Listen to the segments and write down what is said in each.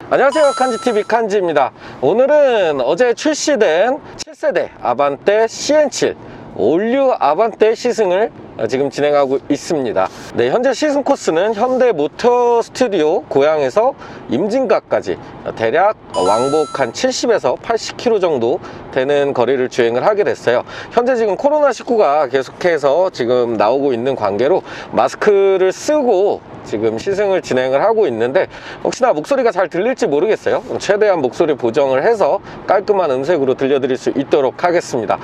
안녕하세요, 칸지TV 칸지입니다. 오늘은 어제 출시된 7세대 아반떼 CN7 올류 아반떼 시승을 지금 진행하고 있습니다. 네, 현재 시승 코스는 현대 모터 스튜디오 고양에서 임진각까지 대략 왕복 한 70에서 80km 정도 되는 거리를 주행을 하게 됐어요. 현재 지금 코로나19가 계속해서 지금 나오고 있는 관계로 마스크를 쓰고 지금 시승을 진행을 하고 있는데, 혹시나 목소리가 잘 들릴지 모르겠어요. 최대한 목소리 보정을 해서 깔끔한 음색으로 들려드릴 수 있도록 하겠습니다.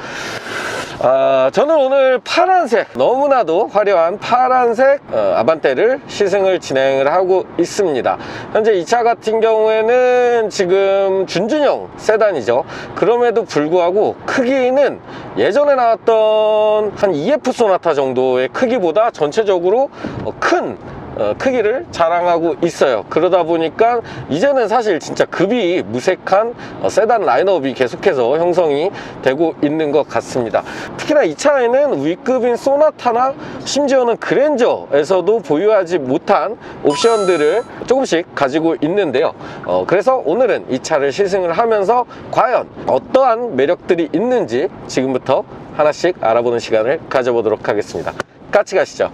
저는 오늘 파란색, 너무나도 화려한 파란색 아반떼를 시승을 진행을 하고 있습니다. 현재 이 차 같은 경우에는 지금 준준형 세단이죠. 그럼에도 불구하고 크기는 예전에 나왔던 한 EF 소나타 정도의 크기보다 전체적으로 큰 크기를 자랑하고 있어요. 그러다 보니까 이제는 사실 진짜 급이 무색한 세단 라인업이 계속해서 형성이 되고 있는 것 같습니다. 특히나 이 차에는 위급인 소나타나 심지어는 그랜저에서도 보유하지 못한 옵션들을 조금씩 가지고 있는데요. 그래서 오늘은 이 차를 시승을 하면서 과연 어떠한 매력들이 있는지 지금부터 하나씩 알아보는 시간을 가져보도록 하겠습니다. 같이 가시죠.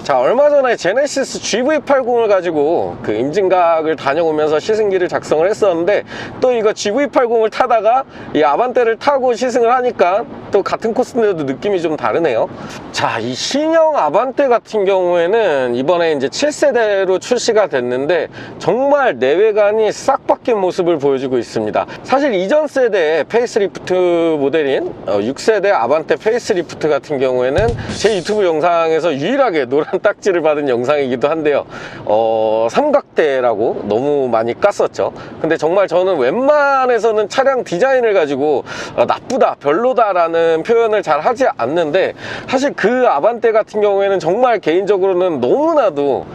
자, 얼마 전에 제네시스 GV80을 가지고 그 임진각을 다녀오면서 시승기를 작성을 했었는데, 또 이거 GV80을 타다가 이 아반떼를 타고 시승을 하니까 또 같은 코스인데도 느낌이 좀 다르네요. 자, 이 신형 아반떼 같은 경우에는 이번에 이제 7세대로 출시가 됐는데 정말 내외관이 싹 바뀐 모습을 보여주고 있습니다. 사실 이전 세대의 페이스리프트 모델인 6세대 아반떼 페이스리프트 같은 경우에는 제 유튜브 영상에서 유일하게 노란 딱지를 받은 영상이기도 한데요. 삼각대라고 너무 많이 깠었죠. 근데 정말 저는 웬만해서는 차량 디자인을 가지고 나쁘다, 별로다라는 표현을 잘 하지 않는데, 사실 그 아반떼 같은 경우에는 정말 개인적으로는 너무나도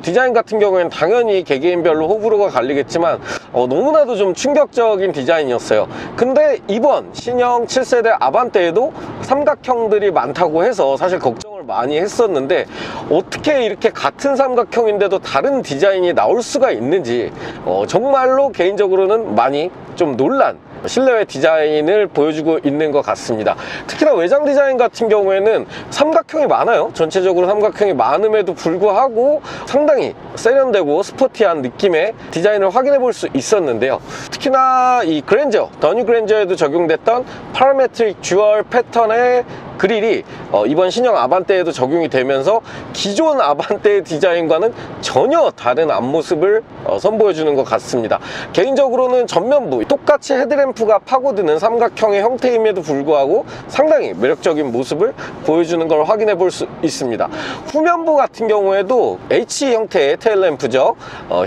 디자인 같은 경우에는 당연히 개개인별로 호불호가 갈리겠지만 너무나도 좀 충격적인 디자인이었어요. 근데 이번 신형 7세대 아반떼에도 삼각형들이 많다고 해서 사실 걱정을 많이 했었는데, 어떻게 이렇게 같은 삼각형인데도 다른 디자인이 나올 수가 있는지 정말로 개인적으로는 많이 좀 놀란 실내외 디자인을 보여주고 있는 것 같습니다. 특히나 외장 디자인 같은 경우에는 삼각형이 많아요. 전체적으로 삼각형이 많음에도 불구하고 상당히 세련되고 스포티한 느낌의 디자인을 확인해 볼 수 있었는데요. 특히나 이 그랜저, 더 뉴 그랜저에도 적용됐던 파라메트릭 듀얼 패턴의 그릴이 이번 신형 아반떼에도 적용이 되면서 기존 아반떼의 디자인과는 전혀 다른 앞모습을 선보여주는 것 같습니다. 개인적으로는 전면부 똑같이 헤드램프가 파고드는 삼각형의 형태임에도 불구하고 상당히 매력적인 모습을 보여주는 걸 확인해 볼 수 있습니다. 후면부 같은 경우에도 H 형태의 테일램프죠.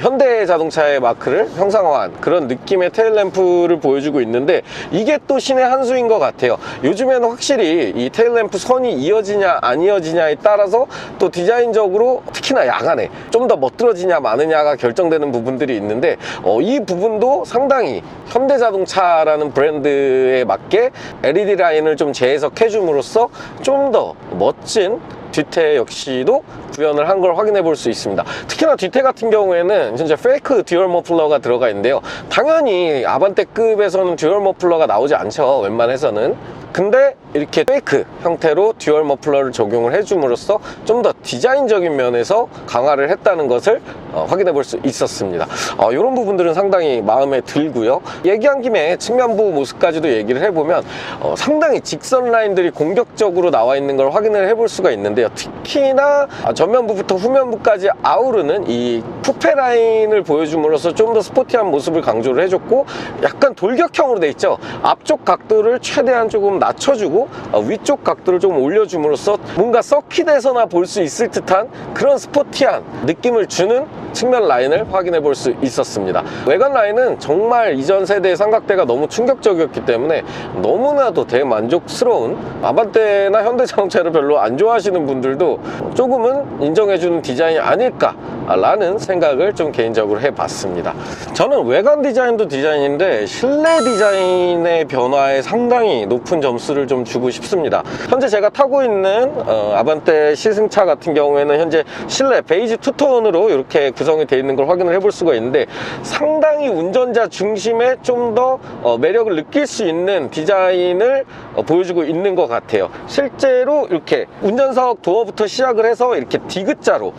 현대자동차의 마크를 형상화한 그런 느낌의 테일램프를 보여주고 있는데, 이게 또 신의 한 수인 것 같아요. 요즘에는 확실히 이 테일램프 선이 이어지냐 안 이어지냐에 따라서 또 디자인적으로 특히나 야간에 좀 더 멋들어지냐 마느냐가 결정되는 부분들이 있는데, 이 부분도 상당히 현대자동차라는 브랜드에 맞게 LED 라인을 좀 재해석해 줌으로써 좀 더 멋진 뒤태 역시도 구현을 한 걸 확인해 볼 수 있습니다. 특히나 뒤태 같은 경우에는 현재 페이크 듀얼 머플러가 들어가 있는데요. 당연히 아반떼급에서는 듀얼 머플러가 나오지 않죠, 웬만해서는. 근데 이렇게 페이크 형태로 듀얼 머플러를 적용을 해줌으로써 좀 더 디자인적인 면에서 강화를 했다는 것을 확인해 볼 수 있었습니다. 이런 부분들은 상당히 마음에 들고요. 얘기한 김에 측면부 모습까지도 얘기를 해보면 상당히 직선 라인들이 공격적으로 나와 있는 걸 확인을 해볼 수가 있는데요. 특히나 전면부부터 후면부까지 아우르는 이 쿠페 라인을 보여줌으로써 좀 더 스포티한 모습을 강조를 해줬고, 약간 돌격형으로 돼 있죠. 앞쪽 각도를 최대한 조금 낮춰주고 위쪽 각도를 좀 올려줌으로써 뭔가 서킷에서나 볼 수 있을 듯한 그런 스포티한 느낌을 주는 측면 라인을 확인해 볼 수 있었습니다. 외관 라인은 정말 이전 세대의 삼각대가 너무 충격적이었기 때문에 너무나도 대만족스러운, 아반떼나 현대자동차를 별로 안 좋아하시는 분들도 조금은 인정해주는 디자인이 아닐까 라는 생각을 좀 개인적으로 해봤습니다. 저는 외관 디자인도 디자인인데 실내 디자인의 변화에 상당히 높은 점수를 좀 주고 싶습니다. 현재 제가 타고 있는 아반떼 시승차 같은 경우에는 현재 실내 베이지 투톤으로 이렇게 구성이 되어 있는 걸 확인을 해볼 수가 있는데, 상당히 운전자 중심의 좀 더 매력을 느낄 수 있는 디자인을 보여주고 있는 것 같아요. 실제로 이렇게 운전석 도어부터 시작을 해서 이렇게 디귿자로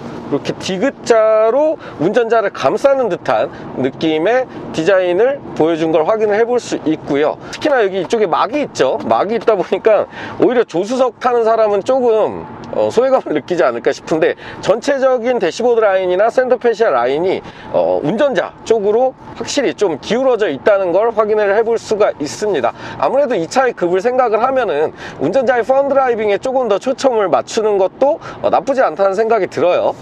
운전자를 감싸는 듯한 느낌의 디자인을 보여준 걸 확인을 해볼 수 있고요. 특히나 여기 이쪽에 막이 있죠. 막이 있다 보니까 오히려 조수석 타는 사람은 조금 소외감을 느끼지 않을까 싶은데, 전체적인 대시보드 라인이나 센터페시아 라인이 운전자 쪽으로 확실히 좀 기울어져 있다는 걸 확인을 해볼 수가 있습니다. 아무래도 이 차의 급을 생각을 하면은 운전자의 펀드라이빙에 조금 더 초점을 맞추는 것도 나쁘지 않다는 생각이 들어요.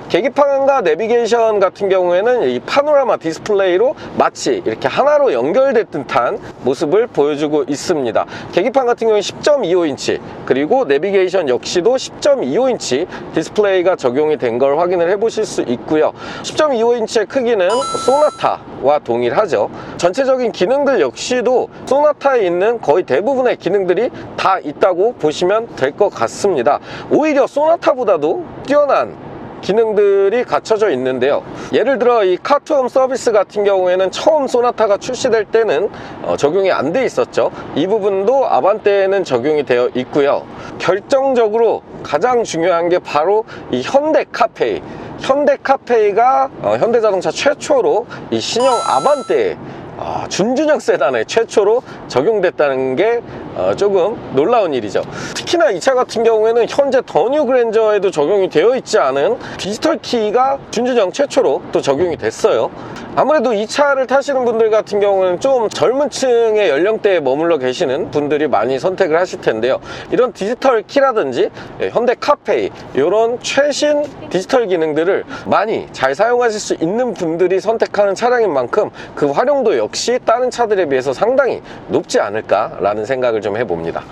계기판과 내비게이션 같은 경우에는 이 파노라마 디스플레이로 마치 이렇게 하나로 연결된 듯한 모습을 보여주고 있습니다. 계기판 같은 경우는 10.25인치, 그리고 내비게이션 역시도 10.25인치 디스플레이가 적용이 된 걸 확인을 해 보실 수 있고요. 10.25인치의 크기는 소나타와 동일하죠. 전체적인 기능들 역시도 소나타에 있는 거의 대부분의 기능들이 다 있다고 보시면 될 것 같습니다. 오히려 소나타보다도 뛰어난 기능들이 갖춰져 있는데요. 예를 들어 이 카투홈 서비스 같은 경우에는 처음 소나타가 출시될 때는 적용이 안 돼 있었죠. 이 부분도 아반떼에는 적용이 되어 있고요. 결정적으로 가장 중요한 게 바로 이 현대카페이. 현대카페이가 현대자동차 최초로 이 신형 아반떼에 준준형 세단에 최초로 적용됐다는 게 조금 놀라운 일이죠. 특히나 이 차 같은 경우에는 현재 더 뉴 그랜저에도 적용이 되어 있지 않은 디지털 키가 준준형 최초로 또 적용이 됐어요. 아무래도 이 차를 타시는 분들 같은 경우는 좀 젊은 층의 연령대에 머물러 계시는 분들이 많이 선택을 하실 텐데요. 이런 디지털 키라든지 현대 카페이, 이런 최신 디지털 기능들을 많이 잘 사용하실 수 있는 분들이 선택하는 차량인 만큼 그 활용도 역시 다른 차들에 비해서 상당히 높지 않을까라는 생각을 좀 해봅니다.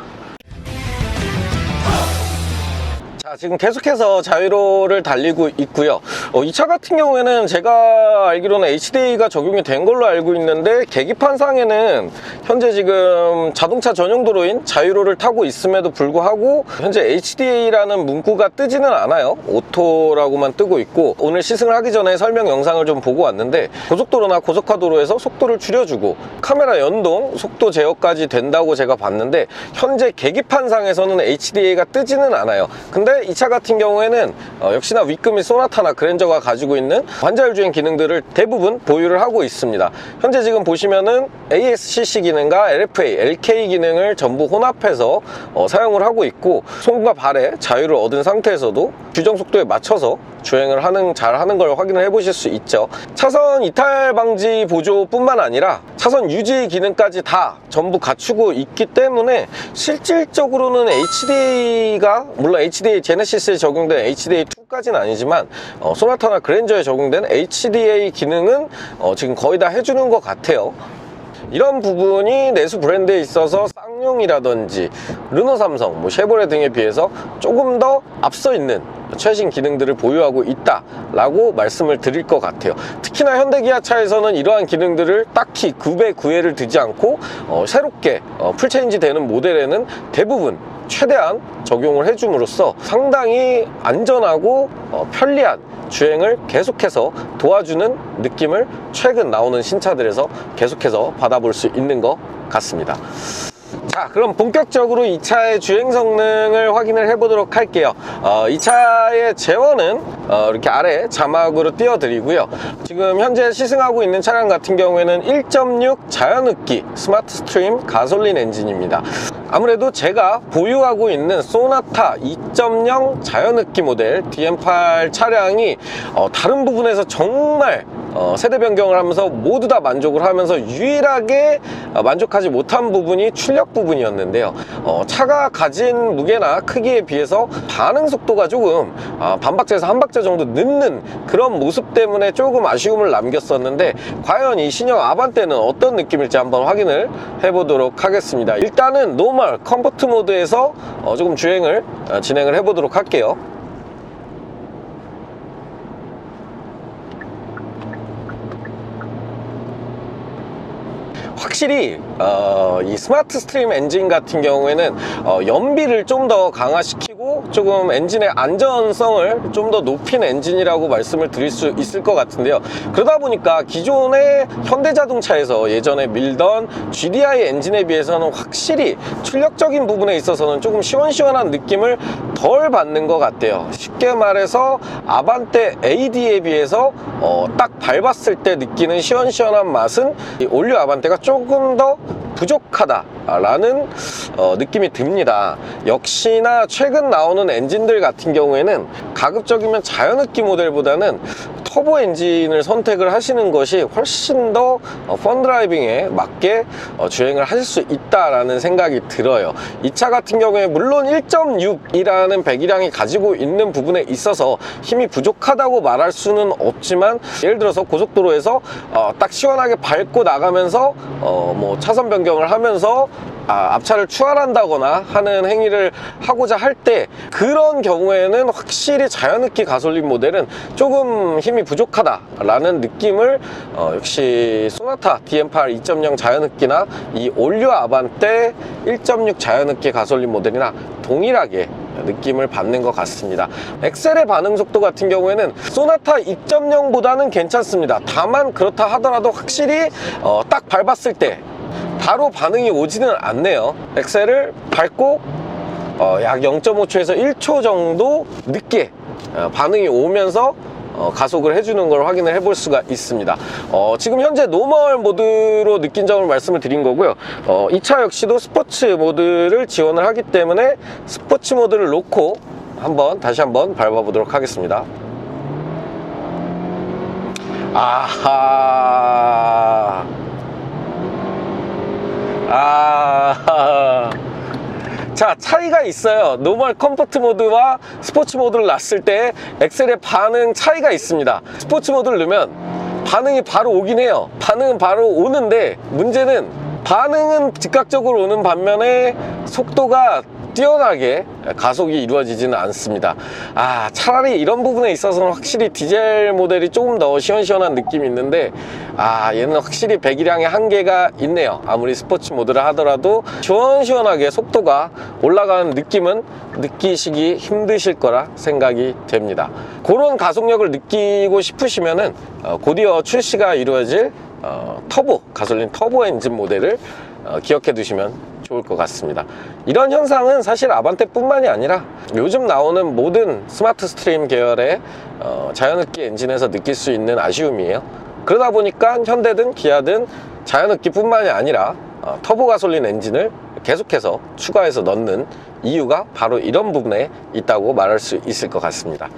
자, 지금 계속해서 자유로를 달리고 있고요. 이 차 같은 경우에는 제가 알기로는 HDA가 적용이 된 걸로 알고 있는데, 계기판상에는 현재 지금 자동차 전용 도로인 자유로를 타고 있음에도 불구하고 현재 HDA라는 문구가 뜨지는 않아요. 오토라고만 뜨고 있고, 오늘 시승을 하기 전에 설명 영상을 좀 보고 왔는데, 고속도로나 고속화도로에서 속도를 줄여주고 카메라 연동, 속도 제어까지 된다고 제가 봤는데, 현재 계기판상에서는 HDA가 뜨지는 않아요. 근데 이 차 같은 경우에는 역시나 위급이 소나타나 그랜저가 가지고 있는 환자율주행 기능들을 대부분 보유를 하고 있습니다. 현재 지금 보시면은 ASCC 기능과 LFA, LK 기능을 전부 혼합해서 사용을 하고 있고, 손과 발에 자유를 얻은 상태에서도 규정 속도에 맞춰서 주행을 잘 하는 걸 확인을 해 보실 수 있죠. 차선 이탈 방지 보조뿐만 아니라 차선 유지 기능까지 다 전부 갖추고 있기 때문에, 실질적으로는 HDA가, 물론 HDA 제네시스에 적용된 HDA2까지는 아니지만 소나타나 그랜저에 적용된 HDA 기능은 지금 거의 다 해주는 것 같아요. 이런 부분이 내수 브랜드에 있어서 쌍용이라든지 르노, 삼성, 쉐보레 등에 비해서 조금 더 앞서 있는 최신 기능들을 보유하고 있다라고 말씀을 드릴 것 같아요. 특히나 현대기아차에서는 이러한 기능들을 딱히 구애를 두지 않고 새롭게 풀체인지 되는 모델에는 대부분 최대한 적용을 해줌으로써 상당히 안전하고 편리한 주행을 계속해서 도와주는 느낌을 최근 나오는 신차들에서 계속해서 받아볼 수 있는 것 같습니다. 자, 그럼 본격적으로 이 차의 주행 성능을 확인을 해보도록 할게요. 이 차의 제원은 이렇게 아래 자막으로 띄워드리고요. 지금 현재 시승하고 있는 차량 같은 경우에는 1.6 자연흡기 스마트 스트림 가솔린 엔진입니다. 아무래도 제가 보유하고 있는 소나타 2.0 자연흡기 모델 DM8 차량이 다른 부분에서 정말 세대 변경을 하면서 모두 다 만족을 하면서 유일하게 만족하지 못한 부분이 출력 부분이었는데요. 차가 가진 무게나 크기에 비해서 반응 속도가 조금 반박자에서 한 박자 정도 늦는 그런 모습 때문에 조금 아쉬움을 남겼었는데, 과연 이 신형 아반떼는 어떤 느낌일지 한번 확인을 해보도록 하겠습니다. 일단은 노멀 컴포트 모드에서 조금 주행을 진행을 해보도록 할게요. 확실히 이 스마트 스트림 엔진 같은 경우에는 연비를 좀 더 강화시키고 그래도 조금 엔진의 안전성을 좀 더 높인 엔진이라고 말씀을 드릴 수 있을 것 같은데요. 그러다 보니까 기존의 현대자동차에서 예전에 밀던 GDI 엔진에 비해서는 확실히 출력적인 부분에 있어서는 조금 시원시원한 느낌을 덜 받는 것 같아요. 쉽게 말해서 아반떼 AD에 비해서 딱 밟았을 때 느끼는 시원시원한 맛은 이 올류 아반떼가 조금 더 부족하다라는 느낌이 듭니다. 역시나 최근 나오는 엔진들 같은 경우에는 가급적이면 자연흡기 모델보다는 터보 엔진을 선택을 하시는 것이 훨씬 더 펀드라이빙에 맞게 주행을 하실 수 있다라는 생각이 들어요. 이 차 같은 경우에 물론 1.6이라는 배기량이 가지고 있는 부분에 있어서 힘이 부족하다고 말할 수는 없지만, 예를 들어서 고속도로에서 딱 시원하게 밟고 나가면서 뭐 차선 변경을 하면서 앞차를 추월한다거나 하는 행위를 하고자 할 때, 그런 경우에는 확실히 자연흡기 가솔린 모델은 조금 힘이 부족하다라는 느낌을 역시 소나타 DM8 2.0 자연흡기나 이 올류 아반떼 1.6 자연흡기 가솔린 모델이나 동일하게 느낌을 받는 것 같습니다. 엑셀의 반응 속도 같은 경우에는 소나타 2.0보다는 괜찮습니다. 다만 그렇다 하더라도 확실히 딱 밟았을 때 바로 반응이 오지는 않네요. 엑셀을 밟고 약 0.5초에서 1초 정도 늦게 반응이 오면서 가속을 해주는 걸 확인을 해볼 수가 있습니다. 지금 현재 노멀 모드로 느낀 점을 말씀을 드린 거고요. 이 차 역시도 스포츠 모드를 지원을 하기 때문에 스포츠 모드를 놓고 다시 한번 밟아보도록 하겠습니다. 자, 차이가 있어요. 노멀 컴포트 모드와 스포츠 모드를 놨을 때 엑셀의 반응 차이가 있습니다. 스포츠 모드를 넣으면 반응이 바로 오긴 해요. 반응은 바로 오는데, 문제는 반응은 즉각적으로 오는 반면에 속도가 뛰어나게 가속이 이루어지지는 않습니다. 차라리 이런 부분에 있어서는 확실히 디젤 모델이 조금 더 시원시원한 느낌이 있는데, 얘는 확실히 배기량의 한계가 있네요. 아무리 스포츠 모드를 하더라도 시원시원하게 속도가 올라가는 느낌은 느끼시기 힘드실 거라 생각이 됩니다. 그런 가속력을 느끼고 싶으시면은 곧이어 출시가 이루어질 터보, 가솔린 터보 엔진 모델을 기억해 두시면 좋을 것 같습니다. 이런 현상은 사실 아반떼 뿐만이 아니라 요즘 나오는 모든 스마트 스트림 계열의 자연흡기 엔진에서 느낄 수 있는 아쉬움이에요. 그러다 보니까 현대든 기아든 자연흡기 뿐만이 아니라 터보 가솔린 엔진을 계속해서 추가해서 넣는 이유가 바로 이런 부분에 있다고 말할 수 있을 것 같습니다.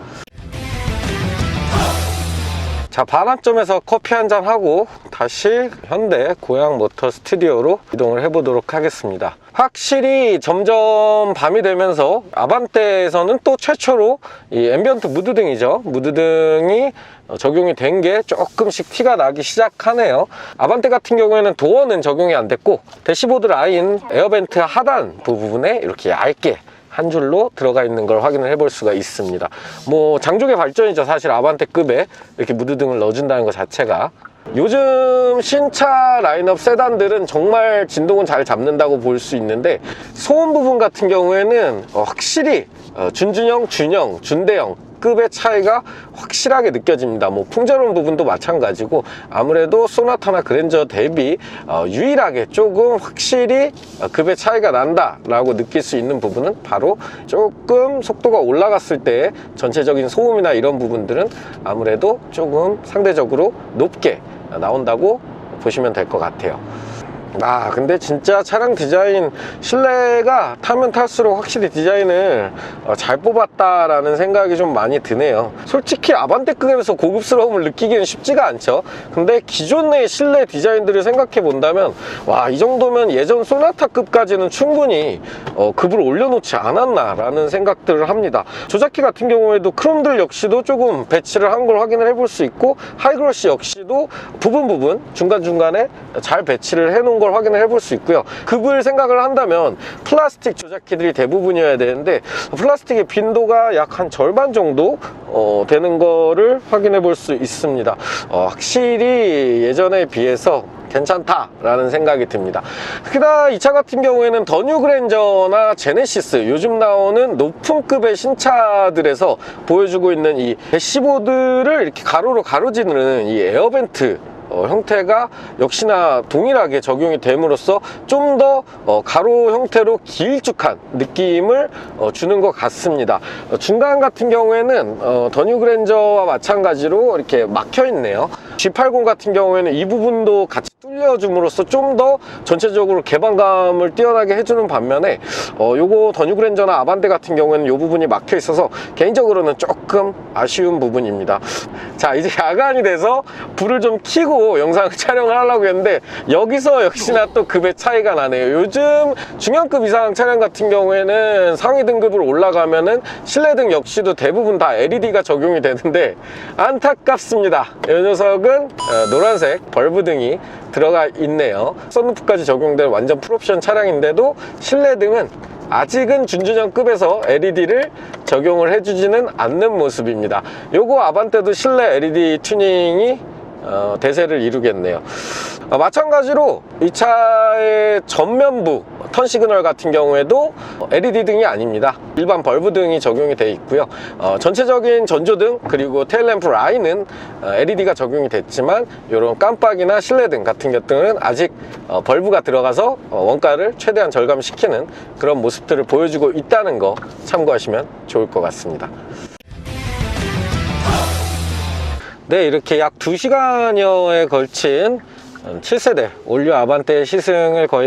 자, 반합점에서 커피 한잔 하고 다시 현대 고양 모터 스튜디오로 이동을 해보도록 하겠습니다. 확실히 점점 밤이 되면서 아반떼에서는 또 최초로 이 앰비언트 무드등이죠. 무드등이 적용이 된 게 조금씩 티가 나기 시작하네요. 아반떼 같은 경우에는 도어는 적용이 안 됐고, 대시보드 라인 에어벤트 하단 부분에 이렇게 얇게 한 줄로 들어가 있는 걸 확인을 해볼 수가 있습니다. 뭐 장족의 발전이죠. 사실 아반떼급에 이렇게 무드등을 넣어준다는 것 자체가. 요즘 신차 라인업 세단들은 정말 진동은 잘 잡는다고 볼 수 있는데, 소음 부분 같은 경우에는 확실히 준준형, 준형, 준대형 급의 차이가 확실하게 느껴집니다. 뭐 풍자로운 부분도 마찬가지고, 아무래도 소나타나 그랜저 대비 유일하게 조금 확실히 급의 차이가 난다 라고 느낄 수 있는 부분은 바로 조금 속도가 올라갔을 때 전체적인 소음이나 이런 부분들은 아무래도 조금 상대적으로 높게 나온다고 보시면 될 것 같아요. 근데 진짜 차량 디자인, 실내가 타면 탈수록 확실히 디자인을 잘 뽑았다라는 생각이 좀 많이 드네요. 솔직히 아반떼급에서 고급스러움을 느끼기는 쉽지가 않죠. 근데 기존의 실내 디자인들을 생각해 본다면, 이 정도면 예전 소나타급까지는 충분히 급을 올려놓지 않았나 라는 생각들을 합니다. 조작키 같은 경우에도 크롬들 역시도 조금 배치를 한 걸 확인을 해볼 수 있고, 하이그로시 역시도 부분 중간중간에 잘 배치를 해놓은 가벼운 걸 확인을 해볼 수 있고요. 급을 생각을 한다면 플라스틱 조작키들이 대부분이어야 되는데 플라스틱의 빈도가 약 한 절반 정도 되는 거를 확인해 볼 수 있습니다. 확실히 예전에 비해서 괜찮다라는 생각이 듭니다. 특히나 이 차 같은 경우에는 더 뉴 그랜저나 제네시스, 요즘 나오는 높은 급의 신차들에서 보여주고 있는 이 대시보드를 이렇게 가로로 가로지르는 이 에어벤트 형태가 역시나 동일하게 적용이 됨으로써 좀 더 가로 형태로 길쭉한 느낌을 주는 것 같습니다. 중간 같은 경우에는 더 뉴 그랜저와 마찬가지로 이렇게 막혀 있네요. G80 같은 경우에는 이 부분도 같이 뚫려줌으로써 좀 더 전체적으로 개방감을 뛰어나게 해주는 반면에 요거 더 뉴 그랜저나 아반떼 같은 경우에는 이 부분이 막혀 있어서 개인적으로는 조금 아쉬운 부분입니다. 자, 이제 야간이 돼서 불을 좀 켜고 영상을 촬영을 하려고 했는데 여기서 역시나 또 급의 차이가 나네요. 요즘 중형급 이상 차량 같은 경우에는 상위 등급으로 올라가면은 실내등 역시도 대부분 다 LED가 적용이 되는데 안타깝습니다. 이 녀석은 노란색 벌브등이 들어가 있네요. 썬루프까지 적용된 완전 풀옵션 차량인데도 실내등은 아직은 준준형급에서 LED를 적용을 해주지는 않는 모습입니다. 요거 아반떼도 실내 LED 튜닝이 대세를 이루겠네요. 마찬가지로 이 차의 전면부 턴 시그널 같은 경우에도 LED 등이 아닙니다. 일반 벌브 등이 적용이 되어 있고요. 전체적인 전조등 그리고 테일램프 라인은 LED가 적용이 됐지만 이런 깜빡이나 실내등 같은 것들은 아직 벌브가 들어가서 원가를 최대한 절감시키는 그런 모습들을 보여주고 있다는 거 참고하시면 좋을 것 같습니다. 네, 이렇게 약 2시간여에 걸친 7세대 올류 아반떼 시승을 거의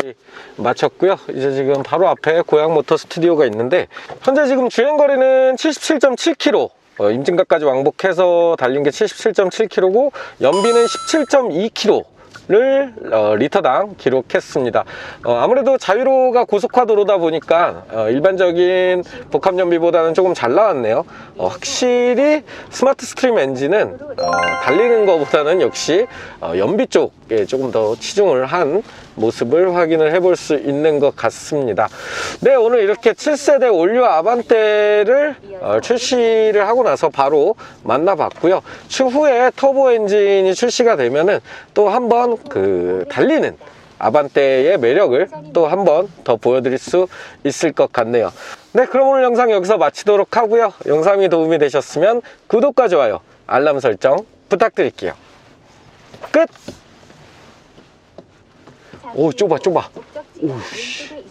마쳤고요. 이제 지금 바로 앞에 고양 모터 스튜디오가 있는데 현재 지금 주행거리는 77.7km, 임진각까지 왕복해서 달린 게 77.7km고 연비는 17.2km 를 리터당 기록했습니다. 아무래도 자유로가 고속화도로다 보니까 일반적인 복합연비보다는 조금 잘 나왔네요. 확실히 스마트 스트림 엔진은 달리는 것보다는 역시 연비 쪽에 조금 더 치중을 한 모습을 확인을 해볼 수 있는 것 같습니다. 네, 오늘 이렇게 7세대 올류 아반떼를 출시를 하고 나서 바로 만나봤고요. 추후에 터보 엔진이 출시가 되면은 또 한번 그 달리는 아반떼의 매력을 또 한 번 더 보여드릴 수 있을 것 같네요. 네, 그럼 오늘 영상 여기서 마치도록 하고요. 영상이 도움이 되셨으면 구독과 좋아요, 알람 설정 부탁드릴게요. 끝! 오, 좁아. 오, 씨.